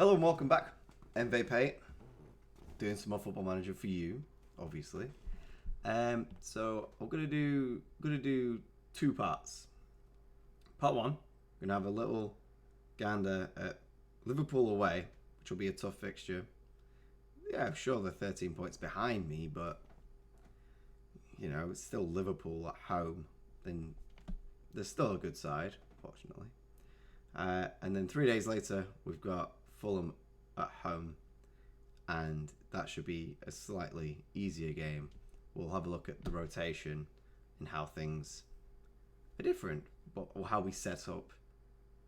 Hello and welcome back. MVP, doing some more Football Manager for you, obviously. So I'm gonna do two parts. Part one, we're gonna have a little gander at Liverpool away, which will be a tough fixture. Yeah, I'm sure they're 13 points behind me, but it's still Liverpool at home. Then they're still a good side, fortunately. And then 3 days later, we've got Fulham at home, and that should be a slightly easier game. We'll have a look at the rotation and how things are different, or how we set up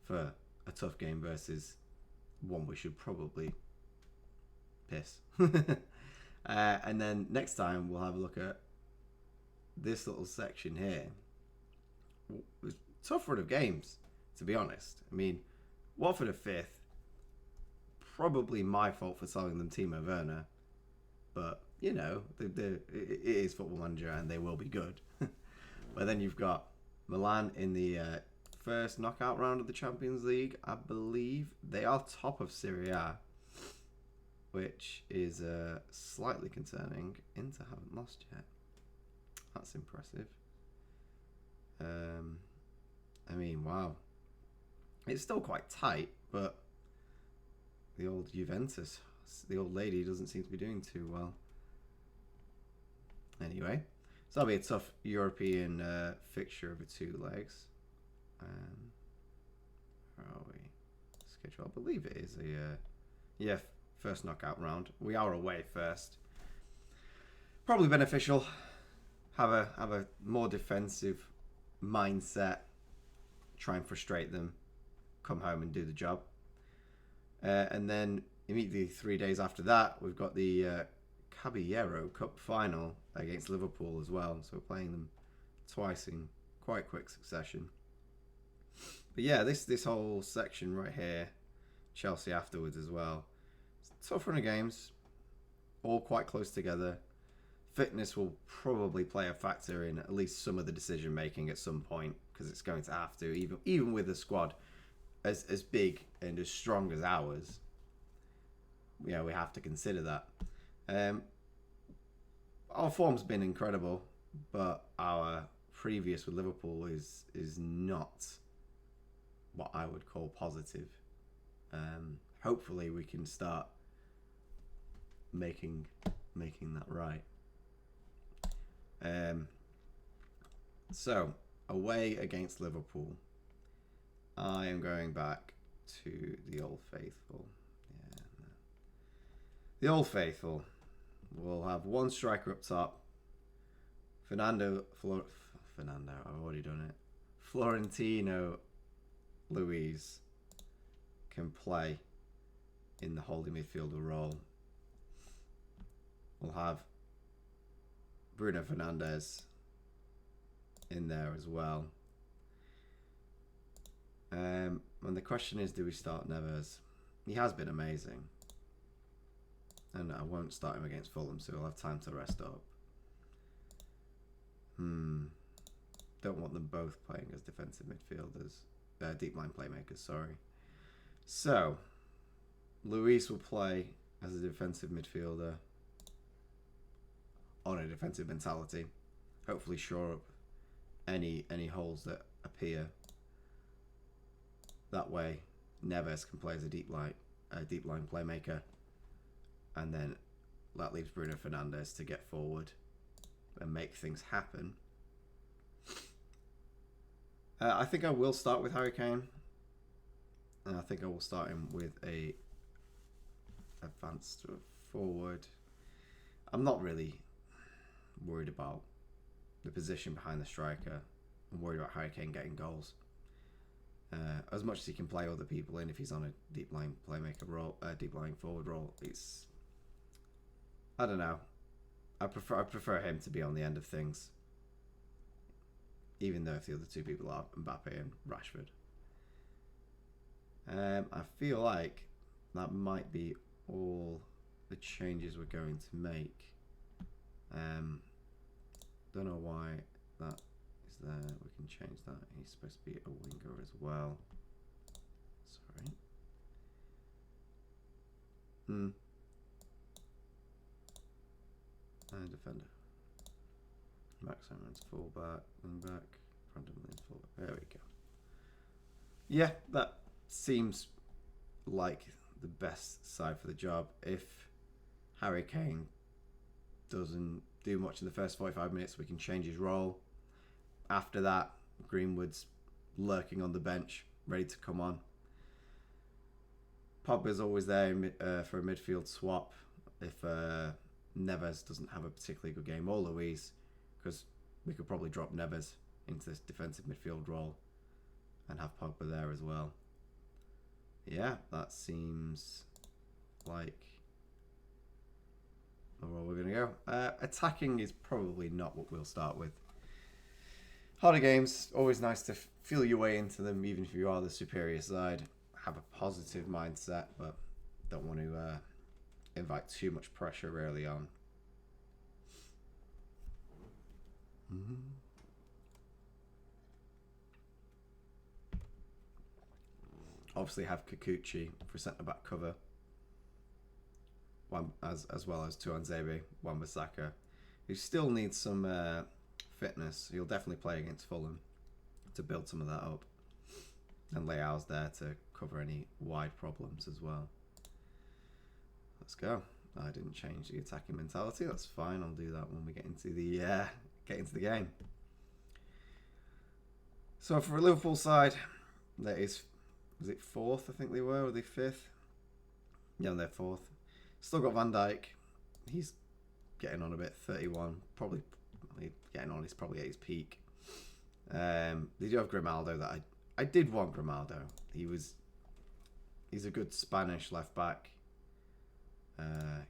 for a tough game versus one we should probably piss. And then next time we'll have a look at this little section here. Tough run of games, to be honest. I mean, Watford are fifth. Probably my fault for selling them Timo Werner, but it is Football Manager and they will be good. But then you've got Milan in the first knockout round of the Champions League, I believe. They are top of Serie A, which is slightly concerning. Inter haven't lost yet. That's impressive. Wow. It's still quite tight, but the old Juventus, the old lady, doesn't seem to be doing too well. Anyway, so that'll be a tough European fixture over 2 legs. Where are we? Schedule, I believe it is first knockout round. We are away first. Probably beneficial. Have a more defensive mindset. Try and frustrate them. Come home and do the job. And then immediately 3 days after that, we've got the Caballero Cup final against Liverpool as well. So we're playing them twice in quite quick succession. But yeah, this whole section right here, Chelsea afterwards as well. It's a tough run of games, all quite close together. Fitness will probably play a factor in at least some of the decision making at some point, because it's going to have to, even with a squad as big and as strong as ours. We have to consider that. Our form's been incredible, but our previous with Liverpool is not what I would call positive. Hopefully we can start making that right. So away against Liverpool, I am going back to the Old Faithful. The Old Faithful will have one striker up top. Fernando, I've already done it. Florentino Luis can play in the holding midfielder role. We'll have Bruno Fernandes in there as well. And the question is, do we start Neves? He has been amazing. And I won't start him against Fulham, so we'll have time to rest up. Don't want them both playing as defensive midfielders. Deep line playmakers, sorry. So, Luis will play as a defensive midfielder on a defensive mentality. Hopefully shore up any holes that appear. That way, Neves can play as a deep line playmaker, and then that leaves Bruno Fernandes to get forward and make things happen. I think I will start with Harry Kane. And I think I will start him with a advanced forward. I'm not really worried about the position behind the striker. I'm worried about Harry Kane getting goals. As much as he can play other people in, if he's on a deep line playmaker role, deep line forward role, I don't know. I prefer him to be on the end of things, even though if the other two people are Mbappe and Rashford. I feel like that might be all the changes we're going to make. Don't know why that is there. We can change that. He's supposed to be a winger as well. Sorry. And defender. Max Simon's fullback, wing back, Brandon Williams fullback. There we go. Yeah, that seems like the best side for the job. If Harry Kane doesn't do much in the first 45 minutes, we can change his role. After that, Greenwood's lurking on the bench, ready to come on. Pogba's always there for a midfield swap if Neves doesn't have a particularly good game, or Luis, because we could probably drop Neves into this defensive midfield role and have Pogba there as well. Yeah, that seems like the role we're going to go. Attacking is probably not what we'll start with. Harder games, always nice to feel your way into them, even if you are the superior side. Have a positive mindset, but don't want to invite too much pressure early on. Obviously have Kikuchi for centre-back cover, as well as Tuanzebe, Wan-Bissaka, who still needs some fitness. He'll definitely play against Fulham to build some of that up. And Leao's there to cover any wide problems as well. Let's go. I didn't change the attacking mentality. That's fine. I'll do that when we get into the game. So for a Liverpool side, that is, was it fourth? I think they were. Were they fifth? Yeah, they're fourth. Still got Van Dijk. He's getting on a bit. 31. Probably getting on. He's probably at his peak. They do have Grimaldo that I did want Grimaldo. He's a good Spanish left back.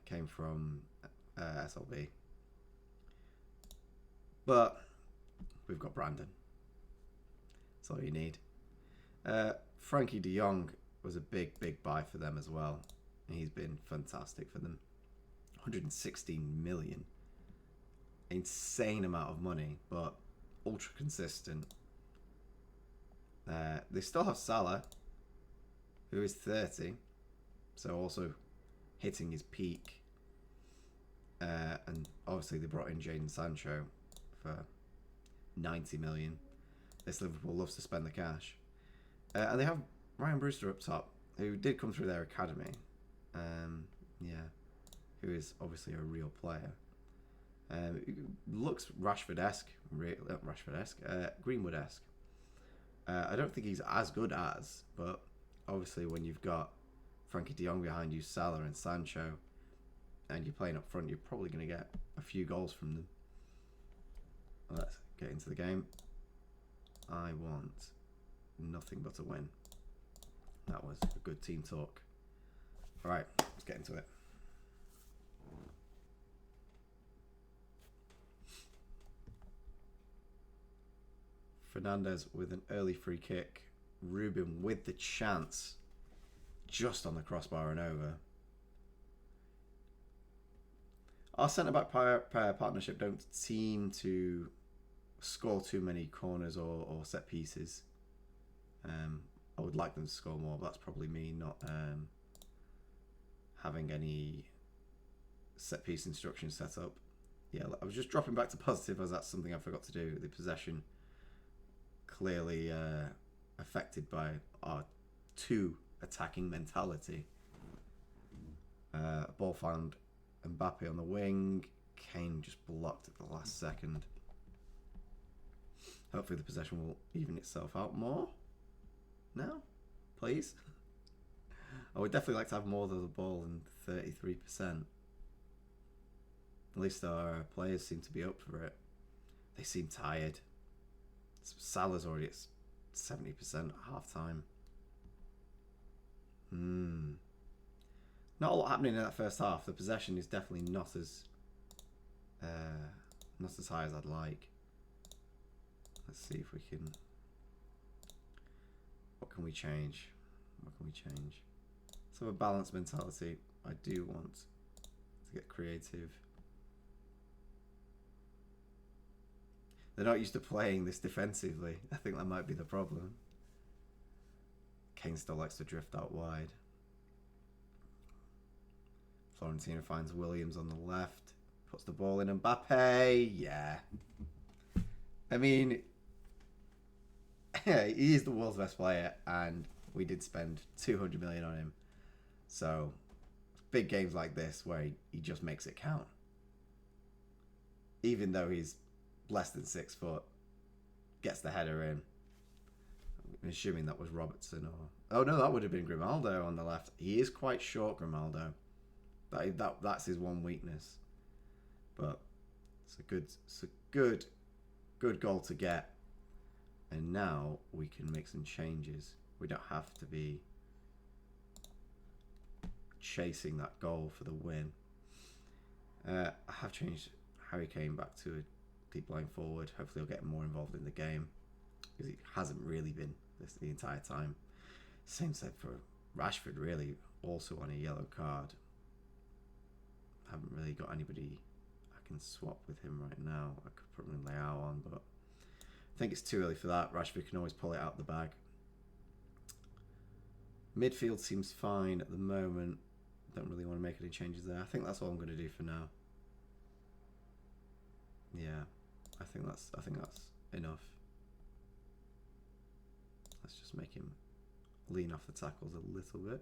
Came from SLB. But we've got Brandon. That's all you need. Frankie de Jong was a big buy for them as well. And he's been fantastic for them. 116 million. Insane amount of money, but ultra consistent. They still have Salah, who is 30, so also hitting his peak. And obviously they brought in Jadon Sancho for 90 million. This Liverpool loves to spend the cash. And they have Ryan Brewster up top, who did come through their academy. Who is obviously a real player. Looks Rashford-esque, Greenwood-esque. I don't think he's as good as, but obviously when you've got Frankie de Jong behind you, Salah and Sancho, and you're playing up front, you're probably going to get a few goals from them. Let's get into the game. I want nothing but a win. That was a good team talk. All right, let's get into it. Fernandes with an early free kick. Ruben with the chance. Just on the crossbar and over. Our centre-back partnership don't seem to score too many corners or set pieces. I would like them to score more, but that's probably me not having any set piece instructions set up. Yeah, I was just dropping back to positive as that's something I forgot to do. The possession clearly affected by our two attacking mentality. Ball found Mbappe on the wing. Kane just blocked at the last second. Hopefully the possession will even itself out more. Now, please. I would definitely like to have more of the ball than 33%. At least our players seem to be up for it. They seem tired. Salah's already at 70% at half time. Not a lot happening in that first half. The possession is definitely not as high as I'd like. Let's see if we can. What can we change? Let's have a balanced mentality. I do want to get creative. They're not used to playing this defensively. I think that might be the problem. Kane still likes to drift out wide. Florentina finds Williams on the left. Puts the ball in. Mbappe. Yeah. I mean, he is the world's best player, and we did spend 200 million on him. So, big games like this where he just makes it count. Even though he's less than 6 foot, gets the header in. I'm assuming that was Robertson or... Oh no, that would have been Grimaldo on the left. He is quite short, Grimaldo. That's his one weakness. But it's a good goal to get. And now we can make some changes. We don't have to be chasing that goal for the win. I have changed Harry Kane back to a deep line forward. Hopefully he'll get more involved in the game, because he hasn't really been this the entire time. Same said for Rashford, really, also on a yellow card. Haven't really got anybody I can swap with him right now. I could put Leao on, but I think it's too early for that. Rashford can always pull it out the bag. Midfield seems fine at the moment. Don't really want to make any changes there. I think that's all I'm going to do for now. Yeah, I think that's enough. Let's just make him lean off the tackles a little bit.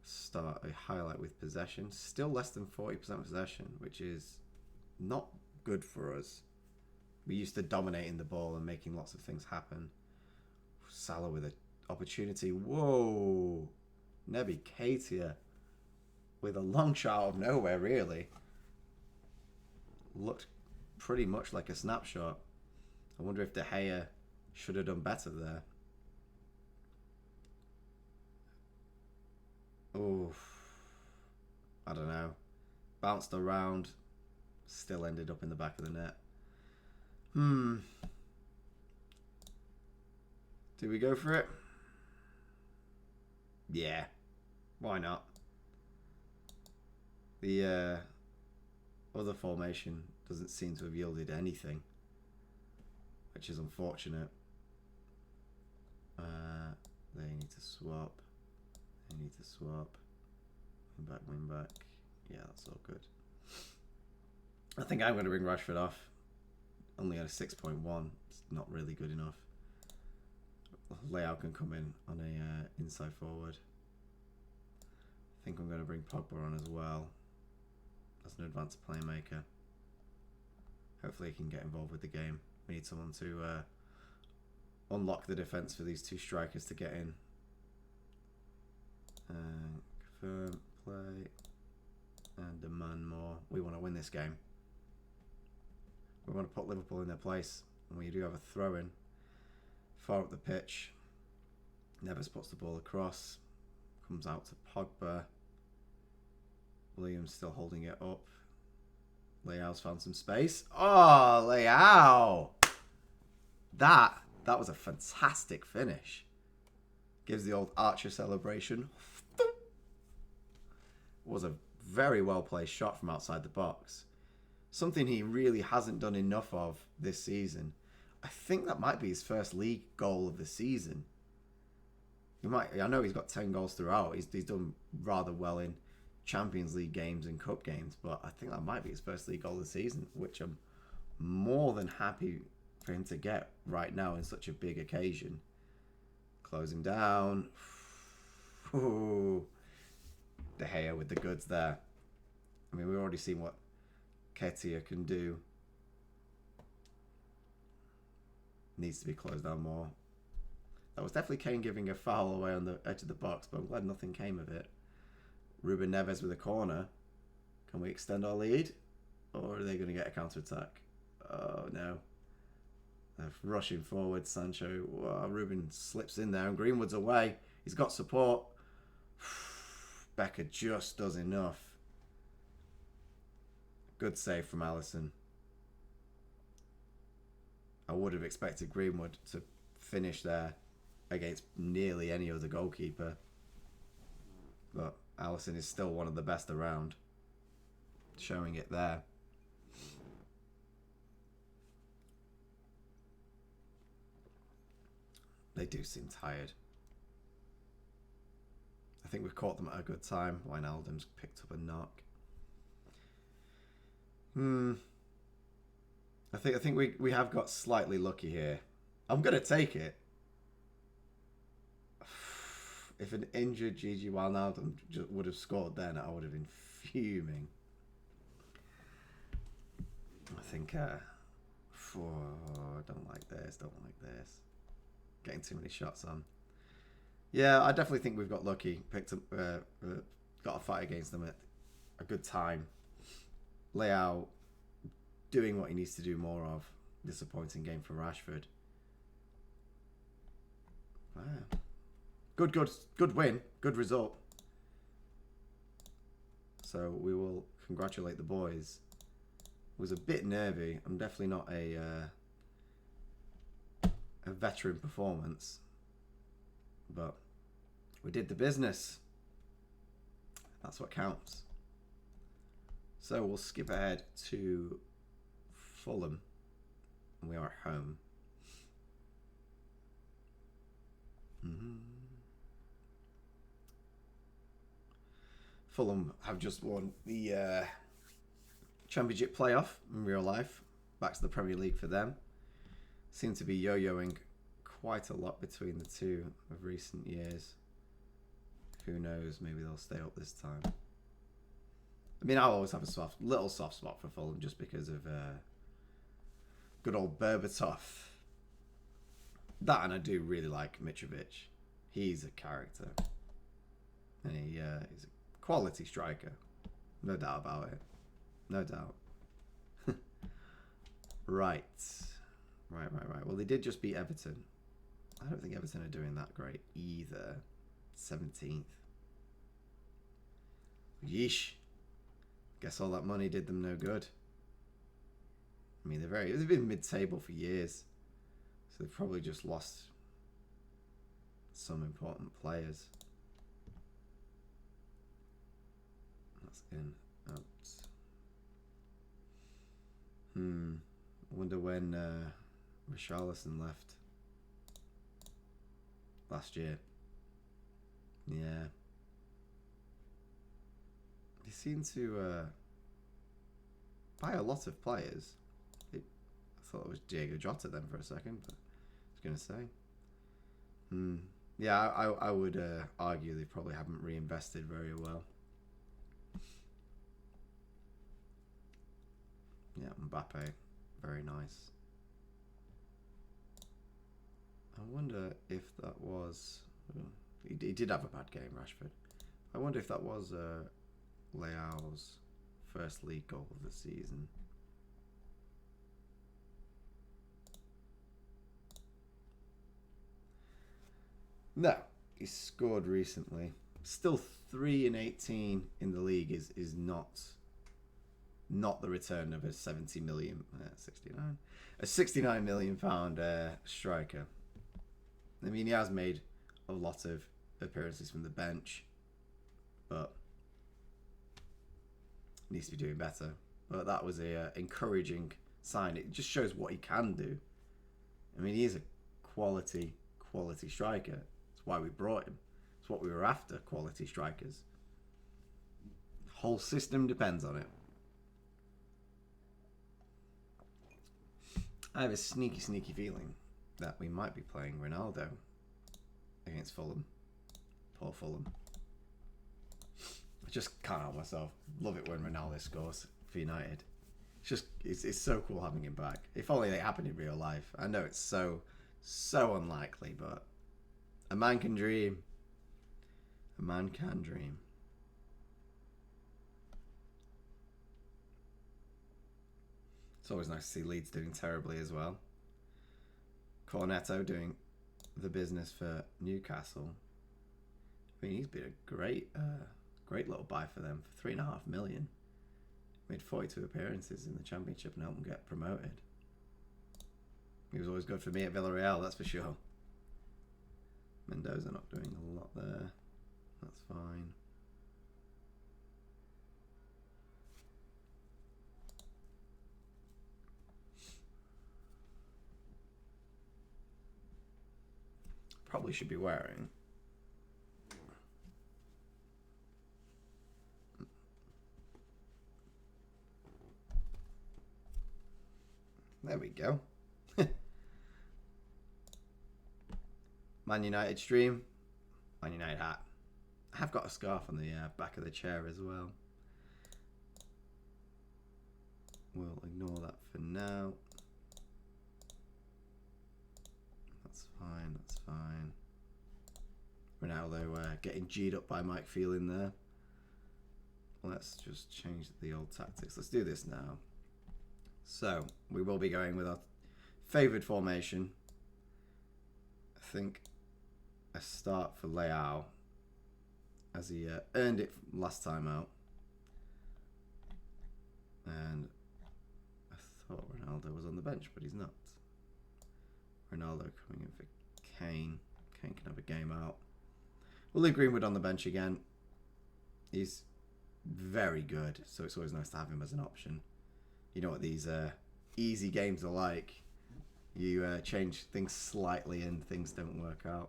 Start a highlight with possession. Still less than 40% possession, which is not good for us. We used to dominating the ball and making lots of things happen. Salah with an opportunity. Whoa! Naby Keita with a long shot out of nowhere, really. Looked pretty much like a snapshot. I wonder if De Gea should have done better there. Oof. I don't know. Bounced around. Still ended up in the back of the net. Do we go for it? Yeah. Why not? The other formation doesn't seem to have yielded anything, which is unfortunate. They need to swap. Wing back. Yeah, that's all good. I think I'm going to bring Rashford off. Only at a 6.1. It's not really good enough. Leao can come in on a inside forward. I think I'm going to bring Pogba on as well as an advanced playmaker. Hopefully he can get involved with the game. We need someone to unlock the defence for these two strikers to get in. Confirm, play, and demand more. We want to win this game. We want to put Liverpool in their place. And we do have a throw-in far up the pitch. Neves puts the ball across. Comes out to Pogba. Williams still holding it up. Leao's found some space. Oh, Leao! That was a fantastic finish. Gives the old Archer celebration. Was a very well placed shot from outside the box. Something he really hasn't done enough of this season. I think that might be his first league goal of the season. I know he's got 10 goals throughout. He's done rather well in Champions League games and Cup games, but I think that might be his first league goal of the season, which I'm more than happy for him to get right now in such a big occasion. Closing down. Ooh. De Gea with the goods there. I mean, we've already seen what Ketia can do. Needs to be closed down more. That was definitely Kane giving a foul away on the edge of the box, but I'm glad nothing came of it. Ruben Neves with a corner. Can we extend our lead? Or are they going to get a counter-attack? Oh, no. They're rushing forward. Sancho. Whoa, Ruben slips in there and Greenwood's away. He's got support. Becker just does enough. Good save from Alisson. I would have expected Greenwood to finish there against nearly any other goalkeeper. But Alisson is still one of the best around. Showing it there. They do seem tired. I think we've caught them at a good time. Wijnaldum's picked up a knock. I think we have got slightly lucky here. I'm gonna take it. If an injured Gigi Wijnaldum would have scored then, I would have been fuming. I think, don't like this, Getting too many shots on. Yeah, I definitely think we've got lucky. Picked up, got a fight against them at a good time. Leao doing what he needs to do more of. Disappointing game for Rashford. Wow. Good win. Good result. So we will congratulate the boys. It was a bit nervy. I'm definitely not a veteran performance, but we did the business. That's what counts. So we'll skip ahead to Fulham. We are at home. Fulham have just won the Championship playoff in real life. Back to the Premier League for them. Seem to be yo-yoing quite a lot between the two of recent years. Who knows? Maybe they'll stay up this time. I mean, I always have a little soft spot for Fulham just because of good old Berbatov. That, and I do really like Mitrovic. He's a character. And he's a quality striker. No doubt about it. No doubt. Right. Well, they did just beat Everton. I don't think Everton are doing that great either. 17th. Yeesh. Guess all that money did them no good. I mean, they've been mid-table for years. So they've probably just lost some important players. That's in, out. I wonder when Richarlison left last year. Yeah. They seem to buy a lot of players. I thought it was Diego Jota then for a second, but I was going to say. Yeah, I would argue they probably haven't reinvested very well. Yeah, Mbappe, very nice. I wonder if that was... He did have a bad game, Rashford. I wonder if that was Leao's first league goal of the season. No, he scored recently. Still 3 in 18 in the league is not the return of a 69 million pound striker. I mean, he has made a lot of appearances from the bench, but needs to be doing better. But that was a encouraging sign. It just shows what he can do. I mean, he is a quality striker. That's why we brought him. It's what we were after, quality strikers. The whole system depends on it. I have a sneaky feeling that we might be playing Ronaldo against Fulham. Poor Fulham. I just can't help myself. Love it when Ronaldo scores for United. It's so cool having him back. If only it happened in real life. I know it's so unlikely, but a man can dream. A man can dream. It's always nice to see Leeds doing terribly as well. Cornetto doing the business for Newcastle. I mean, he's been a great little buy for them for $3.5 million. Made 42 appearances in the Championship and helped them get promoted. He was always good for me at Villarreal, that's for sure. Mendoza not doing a lot there. That's fine. Probably should be wearing There we go. Man United stream. Man United hat. I have got a scarf on the back of the chair as well. We'll ignore that for now. That's fine, that's fine. Ronaldo getting G'd up by Mike Phelan there. Let's just change the old tactics. Let's do this now. So, we will be going with our favoured formation. I think a start for Leao, as he earned it last time out. And I thought Ronaldo was on the bench, but he's not. Ronaldo coming in for Kane. Kane can have a game out. We'll leave Greenwood on the bench again. He's very good, so it's always nice to have him as an option. You know what these easy games are like. You change things slightly and things don't work out.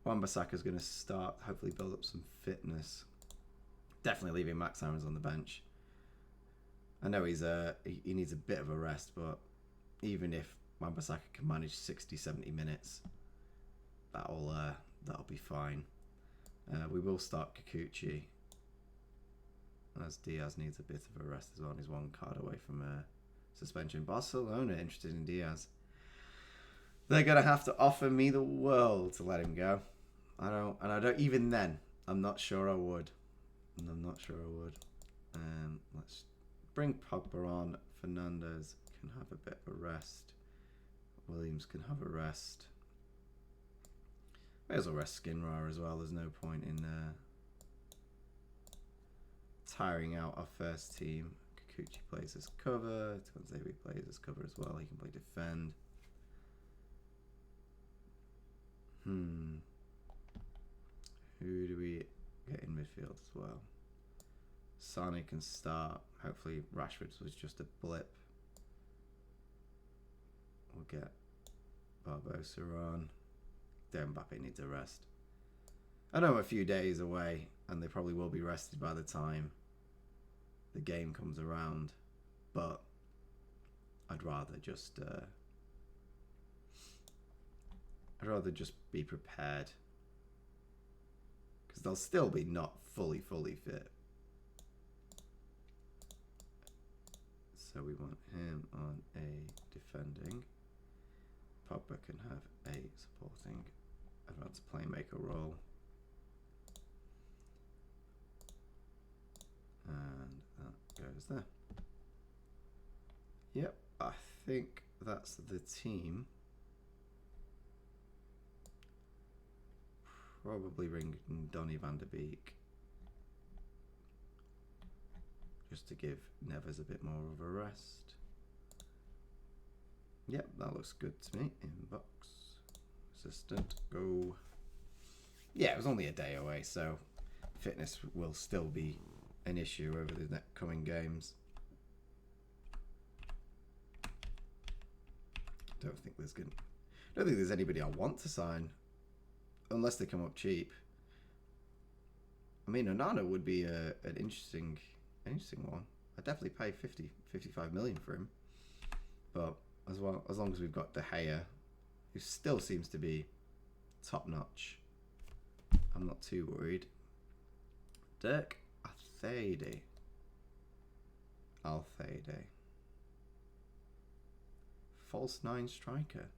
Wan-Bissaka's going to start, hopefully build up some fitness. Definitely leaving Max Aarons on the bench. I know he needs a bit of a rest, but even if Wan-Bissaka can manage 60-70 minutes, that'll be fine. We will start Kikuchi, as Diaz needs a bit of a rest as well. He's one card away from suspension. Barcelona interested in Diaz. They're gonna have to offer me the world to let him go. I don't. Even then, I'm not sure I would. Let's bring Pogba on. Fernandes can have a bit of a rest. Williams can have a rest. May as well rest Skinrar as well. There's no point in tiring out our first team. Kikuchi plays as cover. Tuanzebe plays as cover as well. He can play defend. Who do we get in midfield as well? Sane can start. Hopefully Rashford was just a blip. We'll get Barbosa on. Mbappe needs a rest. I know I'm a few days away, and they probably will be rested by the time the game comes around, but I'd rather just be prepared, because they'll still be not fully fit. So we want him on a defending. Pogba can have a supporting advanced playmaker role. And that goes there. Yep, I think that's the team. Probably bring Donny van der Beek, just to give Neves a bit more of a rest. Yep, that looks good to me. Inbox. Assistant. Go. Yeah, it was only a day away, so fitness will still be an issue over the next coming games. Don't think there's anybody I want to sign, unless they come up cheap. I mean, Onana would be an interesting one. I'd definitely pay 55 million for him. But as long as we've got De Gea, who still seems to be top notch, I'm not too worried. Dirk Althede. False 9 striker.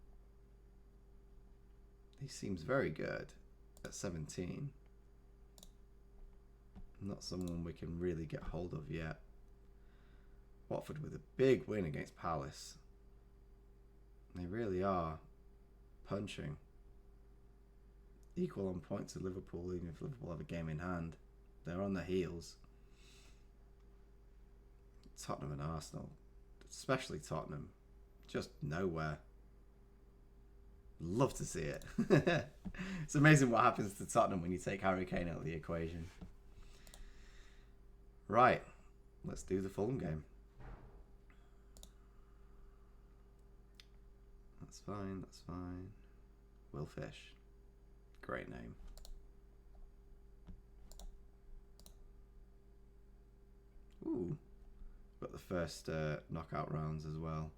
He seems very good at 17. Not someone we can really get hold of yet. Watford with a big win against Palace. They really are punching. Equal on points to Liverpool, even if Liverpool have a game in hand. They're on their heels. Tottenham and Arsenal, especially Tottenham, just nowhere. Love to see it. It's amazing what happens to Tottenham when you take Harry Kane out of the equation. Right, let's do the Fulham game. That's fine. Will Fish. Great name. Ooh. Got the first knockout rounds as well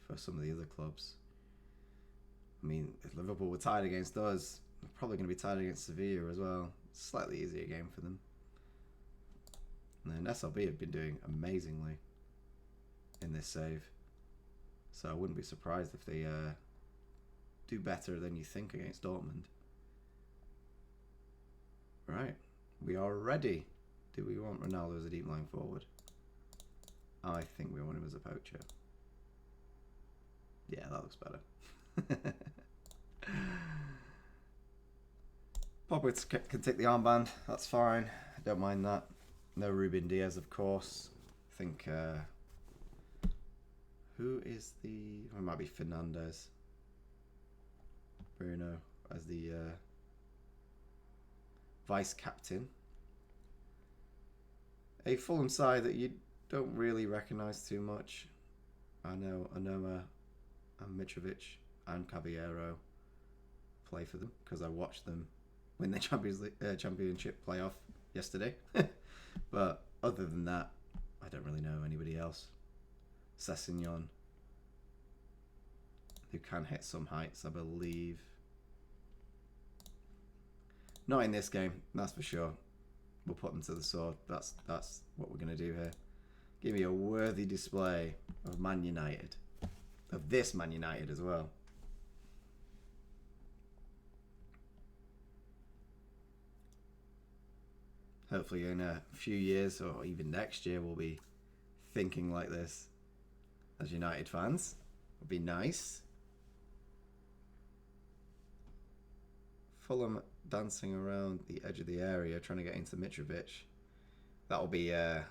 for some of the other clubs. I mean, if Liverpool were tied against us, they're probably going to be tied against Sevilla as well. Slightly easier game for them. And then SLB have been doing amazingly in this save. So I wouldn't be surprised if they do better than you think against Dortmund. Right, we are ready. Do we want Ronaldo as a deep line forward? I think we want him as a poacher. Yeah, that looks better. Pogba can take the armband. That's fine. I don't mind that. No Ruben Diaz, of course. I think... who is the... It might be Fernandez. Bruno as the vice-captain. A Fulham side that you don't really recognise too much. I know Anoma and Mitrovic and Caballero play for them because I watched them win the championship playoff yesterday. But other than that, I don't really know anybody else. Sessegnon, who can hit some heights, I believe. Not in this game, that's for sure. We'll put them to the sword. That's what we're going to do here. Give me a worthy display of Man United. Of this Man United as well. Hopefully in a few years or even next year we'll be thinking like this as United fans. Would be nice. Fulham dancing around the edge of the area trying to get into Mitrovic. That'll be their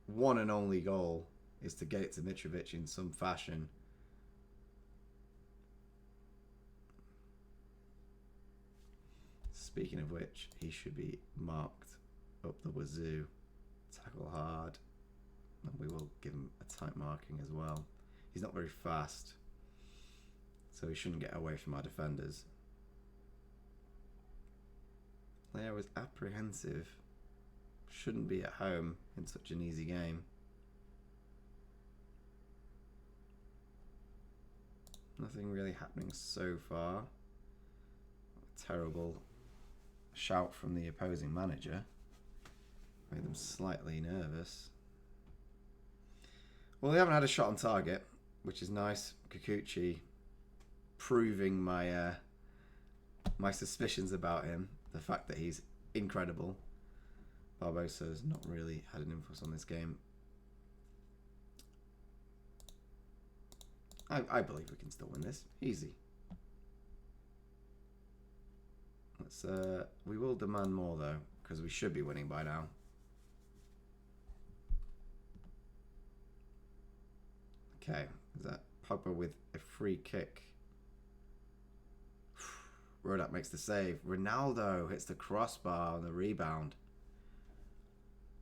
one and only goal is to get it to Mitrovic in some fashion. Speaking of which, he should be marked up the wazoo. Tackle hard. And we will give him a tight marking as well. He's not very fast, so he shouldn't get away from our defenders. Leo is apprehensive. Shouldn't be at home in such an easy game. Nothing really happening so far. Terrible shout from the opposing manager. Made them slightly nervous. Well, they haven't had a shot on target, which is nice. Kikuchi proving my my suspicions about him. The fact that he's incredible. Barbosa's not really had an influence on this game. I believe we can still win this. Easy. Let's we will demand more though, because we should be winning by now. Okay, is that Pogba with a free kick? Rodak makes the save. Ronaldo hits the crossbar on the rebound.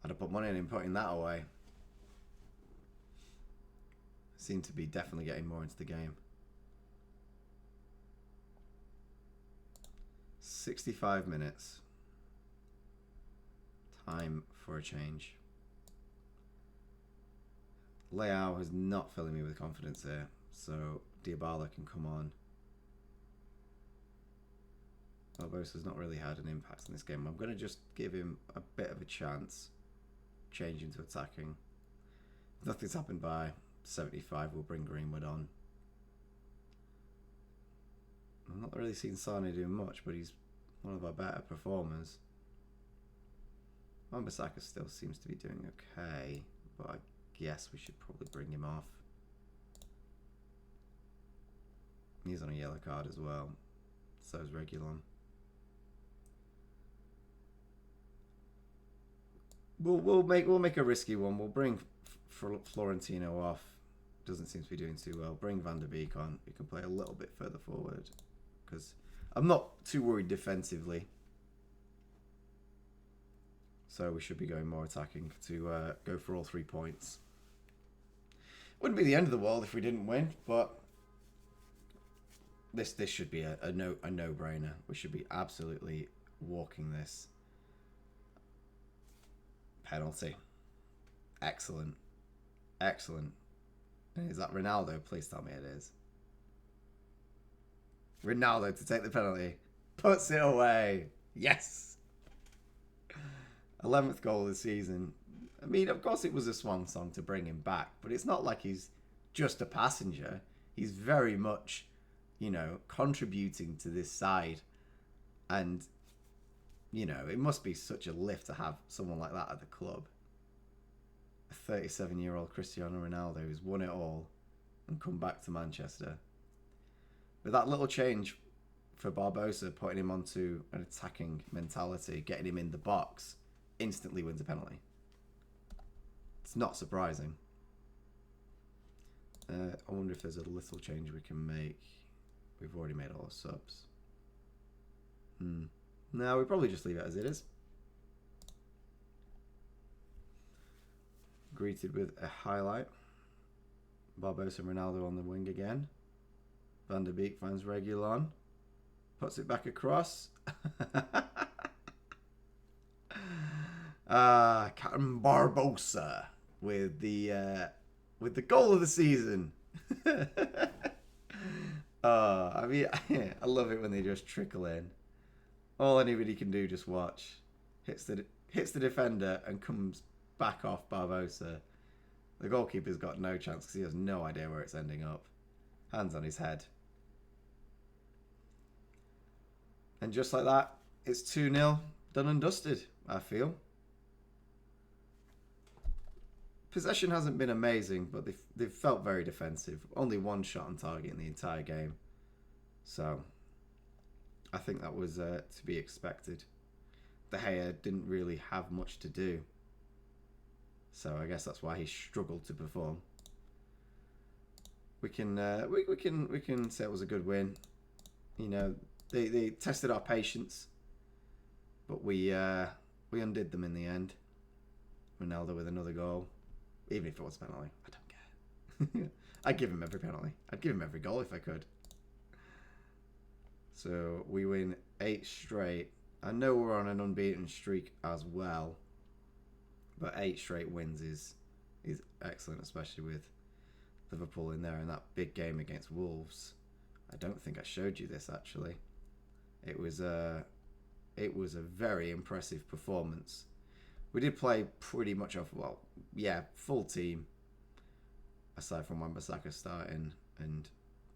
I'd have put money in him putting that away. Seem to be definitely getting more into the game. 65 minutes. Time for a change. Leao is not filling me with confidence here, so Dybala can come on. Barbosa's not really had an impact in this game. I'm going to just give him a bit of a chance. Change into attacking. If nothing's happened by 75, we'll bring Greenwood on. I've not really seen Sane doing much, but he's one of our better performers. Wan-Bissaka still seems to be doing okay, but I guess we should probably bring him off. He's on a yellow card as well. So is Reguilon. We'll make a risky one. We'll bring Florentino off. Doesn't seem to be doing too well. Bring Van der Beek on. He can play a little bit further forward because I'm not too worried defensively. So we should be going more attacking to go for all 3 points. Wouldn't be the end of the world if we didn't win, but this should be a no-brainer. We should be absolutely walking this. Penalty. Excellent. Excellent. Is that Ronaldo? Please tell me it is. Ronaldo to take the penalty. Puts it away. Yes. 11th goal of the season. I mean, of course it was a swan song to bring him back, but it's not like he's just a passenger. He's very much, contributing to this side. And, it must be such a lift to have someone like that at the club. A 37-year-old Cristiano Ronaldo who's won it all and come back to Manchester. But that little change for Barbosa, putting him onto an attacking mentality, getting him in the box, instantly wins a penalty. It's not surprising. I wonder if there's a little change we can make. We've already made all the subs. No, we probably just leave it as it is. Greeted with a highlight. Barbosa and Ronaldo on the wing again. Van der Beek finds Reguilon. Puts it back across. Captain Barbosa with the goal of the season. I mean, I love it when they just trickle in. All anybody can do, just watch. Hits the defender and comes back off Barbosa. The goalkeeper's got no chance because he has no idea where it's ending up. Hands on his head. And just like that, it's 2-0. Done and dusted, I feel. Possession hasn't been amazing, but they've felt very defensive. Only one shot on target in the entire game. So, I think that was to be expected. De Gea didn't really have much to do. So I guess that's why he struggled to perform. We can say it was a good win. They tested our patience, but we undid them in the end. Ronaldo with another goal, even if it was a penalty, I don't care. I'd give him every penalty. I'd give him every goal if I could. So we win 8 straight. I know we're on an unbeaten streak as well, but 8 straight wins is excellent, especially with Liverpool in there in that big game against Wolves. I don't think I showed you this actually. It was a very impressive performance. We did play pretty much off, full team, aside from Wan-Bissaka starting and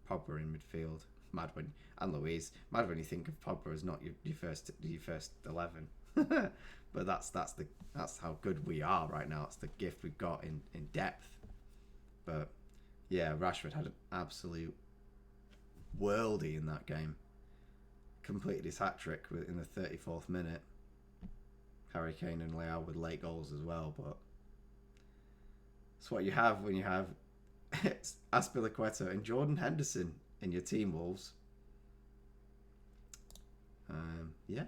Pogba in midfield. And Luiz. Mad when you think of Pogba as not your first 11. But that's how good we are right now. It's the gift we've got in depth. But yeah, Rashford had an absolute worldie in that game. Completed his hat-trick in the 34th minute. Harry Kane and Leao with late goals as well, but it's what you have when you have Azpilicueta and Jordan Henderson in your team, Wolves. Yeah.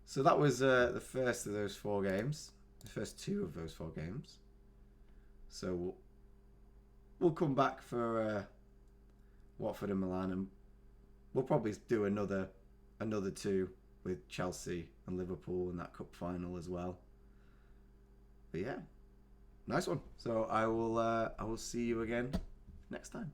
So that was the first of those 4 games. The first 2 of those 4 games. So we'll come back for Watford and Milan, and we'll probably do another 2 with Chelsea and Liverpool in that cup final as well. But yeah, nice one. So I will see you again next time.